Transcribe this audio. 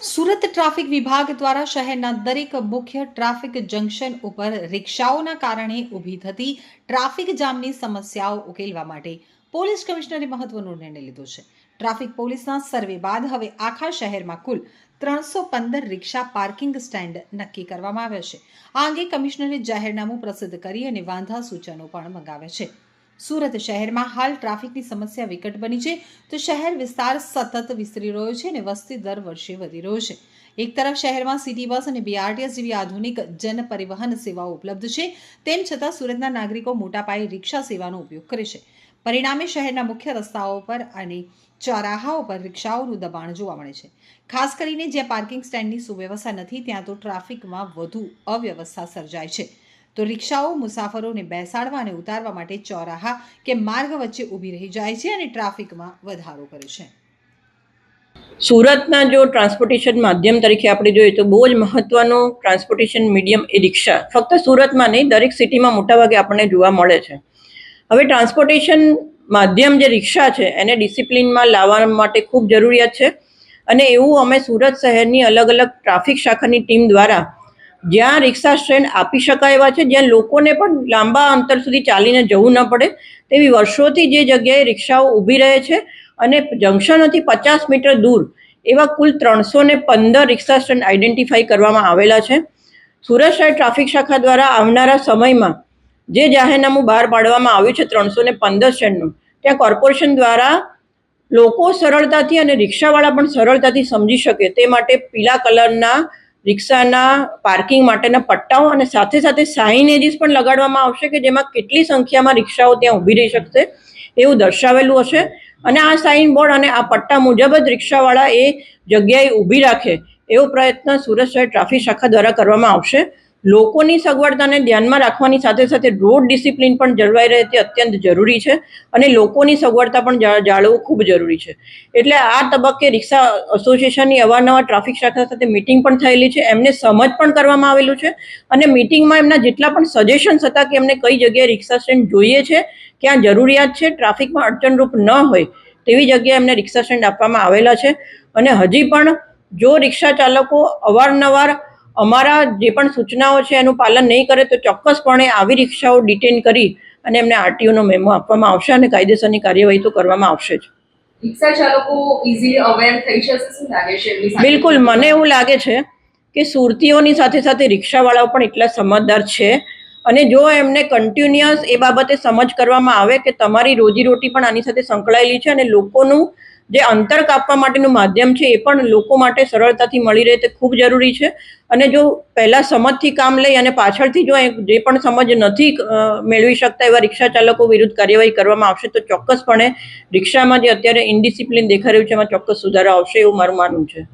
Surat traffic વિભાગ દ્વારા શહેરના દરેક મુખ્ય ટ્રાફિક જંકશન ઉપર રિક્ષાઓના કારણે ઊભી થતી ટ્રાફિક જામની સમસ્યાઓ ઉકેલવા માટે પોલીસ કમિશનરે મહત્વનો નિર્ણય લીધો છે। ટ્રાફિક પોલીસના સર્વે બાદ હવે આખા શહેરમાં કુલ 315 રિક્ષા પાર્કિંગ સ્ટેન્ડ નક્કી કરવામાં આવ્યા છે। આ અંગે કમિશનરે જાહેરનામું પ્રસિદ્ધ કરી અને વાંધા સૂચનો પણ મંગાવ્યા છે। સુરત શહેરમાં હાલ ટ્રાફિકની સમસ્યા વિકટ બની છે તો શહેર વિસ્તાર સતત વિસ્તરી રહ્યો છે અને વસ્તી દર વર્ષે વધી રહ્યો છે। એક તરફ શહેરમાં સિટી બસ અને બીઆરટીએસ જેવી આધુનિક જન પરિવહન સેવાઓ ઉપલબ્ધ છે, તેમ છતાં સુરતના નાગરિકો મોટા પાયે રિક્ષા સેવાનો ઉપયોગ કરે છે। પરિણામે શહેરના મુખ્ય રસ્તાઓ પર અને ચોરાહાઓ પર રિક્ષાઓનું દબાણ જોવા મળે છે। ખાસ કરીને જ્યાં પાર્કિંગ સ્ટેન્ડની સુવ્યવસ્થા નથી ત્યાં તો ટ્રાફિકમાં વધુ અવ્યવસ્થા સર્જાય છે। તો રિક્ષાઓ મુસાફરોને બેસાડવા અને ઉતારવા માટે ચોરાહા કે માર્ગ વચ્ચે ઊભી રહી જાય છે અને ટ્રાફિકમાં વધારો કરે છે। સુરતના જો ટ્રાન્સપોર્ટેશન માધ્યમ તરીકે આપણે જોઈએ તો બહુ જ મહત્વનો ટ્રાન્સપોર્ટેશન મીડિયમ એ રિક્ષા ફક્ત સુરતમાં નહીં, દરેક સિટીમાં મોટાભાગે આપણને જોવા મળે છે। હવે ટ્રાન્સપોર્ટેશન માધ્યમ જે રિક્ષા છે એને ડિસિપ્લિનમાં લાવવા માટે ખૂબ જરૂરિયાત છે અને એવું અમે સુરત શહેરની અલગ અલગ ટ્રાફિક શાખાની ટીમ દ્વારા જ્યાં રિક્ષા સ્ટેન્ડ આપી શકાય એવા છે, જ્યાં લોકોને પણ લાંબા અંતર સુધી ચાલીને જવું ન પડે તેવી વર્ષોથી જે જગ્યાએ રિક્ષાઓ ઊભી રહે છે અને જંકશનોથી 50 મીટર દૂર એવા કુલ 315 રિક્ષા સ્ટેન્ડ આઈડેન્ટિફાઈ કરવામાં આવેલા છે। સુરત શહેર ટ્રાફિક શાખા દ્વારા આવનારા સમયમાં જે જાહેરનામું બહાર પાડવામાં આવ્યું છે 315 સ્ટેન્ડનું, ત્યાં કોર્પોરેશન દ્વારા લોકો સરળતાથી અને રિક્ષાવાળા પણ સરળતાથી સમજી શકે તે માટે પીળા કલરના રિક્ષાના પાર્કિંગ માટેના પટ્ટાઓ અને સાથે સાથે સાઇનેજીસ પણ લગાડવામાં આવશે કે જેમાં કેટલી સંખ્યામાં રિક્ષાઓ ત્યાં ઊભી રહી શકશે એવું દર્શાવેલું હશે અને આ સાઇન બોર્ડ અને આ પટ્ટા મુજબ જ રિક્ષાવાળા એ જગ્યાએ ઊભી રાખે એવો પ્રયત્ન સુરત શહેર ટ્રાફિક શાખા દ્વારા કરવામાં આવશે। લોકોની સગવડતાને ધ્યાનમાં રાખવાની સાથે સાથે રોડ ડિસિપ્લિન પણ જળવાઈ રહે તે અત્યંત જરૂરી છે અને લોકોની સગવડતા પણ જાળવવું ખૂબ જરૂરી છે। એટલે આ તબક્કે રિક્ષા એસોસિએશનની અવારનવાર ટ્રાફિક શાખા સાથે મિટિંગ પણ થયેલી છે, એમને સમજ પણ કરવામાં આવેલું છે અને મિટિંગમાં એમના જેટલા પણ સજેશન્સ હતા કે એમને કઈ જગ્યાએ રિક્ષા સ્ટેન્ડ જોઈએ છે, ક્યાં જરૂરિયાત છે, ટ્રાફિકમાં અડચણરૂપ ન હોય તેવી જગ્યાએ એમને રિક્ષા સ્ટેન્ડ આપવામાં આવેલા છે અને હજી પણ જો રિક્ષા ચાલકો અવારનવાર અમારા જે પણ સૂચનાઓ છે એનું પાલન નહીં કરે તો ચોક્કસપણે આવી રિક્ષાઓ ડિટેન કરી અને એમને આરટીઓનો મેમો આપવામાં આવશે અને કાયદેસરની કાર્યવાહી તો કરવામાં આવશે જ। રિક્ષા ચાલકો ઇઝીલી અવેર થઈ જશે, શું લાગે છે? બિલકુલ, મને એવું લાગે છે કે સુરતીઓની સાથે સાથે રિક્ષાવાળાઓ પણ એટલા સમજદાર છે અને જો એમને કન્ટિન્યુઅસ એ બાબતે સમજ કરવામાં આવે કે તમારી રોજીરોટી પણ આની સાથે સંકળાયેલી છે અને લોકોનું જે અંતર કાપવા માટેનું માધ્યમ છે એ પણ લોકો માટે સરળતાથી મળી રહે તે ખૂબ જરૂરી છે અને જો પહેલા સમજથી કામ લઈ અને પાછળથી જો જે પણ સમજ નથી મેળવી શકતા એવા રિક્ષા ચાલકો વિરુદ્ધ કાર્યવાહી કરવામાં આવશે તો ચોક્કસપણે રિક્ષામાં જે અત્યારે ઇનડિસિપ્લિન દેખાઈ રહ્યું છે એમાં ચોક્કસ સુધારો આવશે એવું મારું માનવું છે।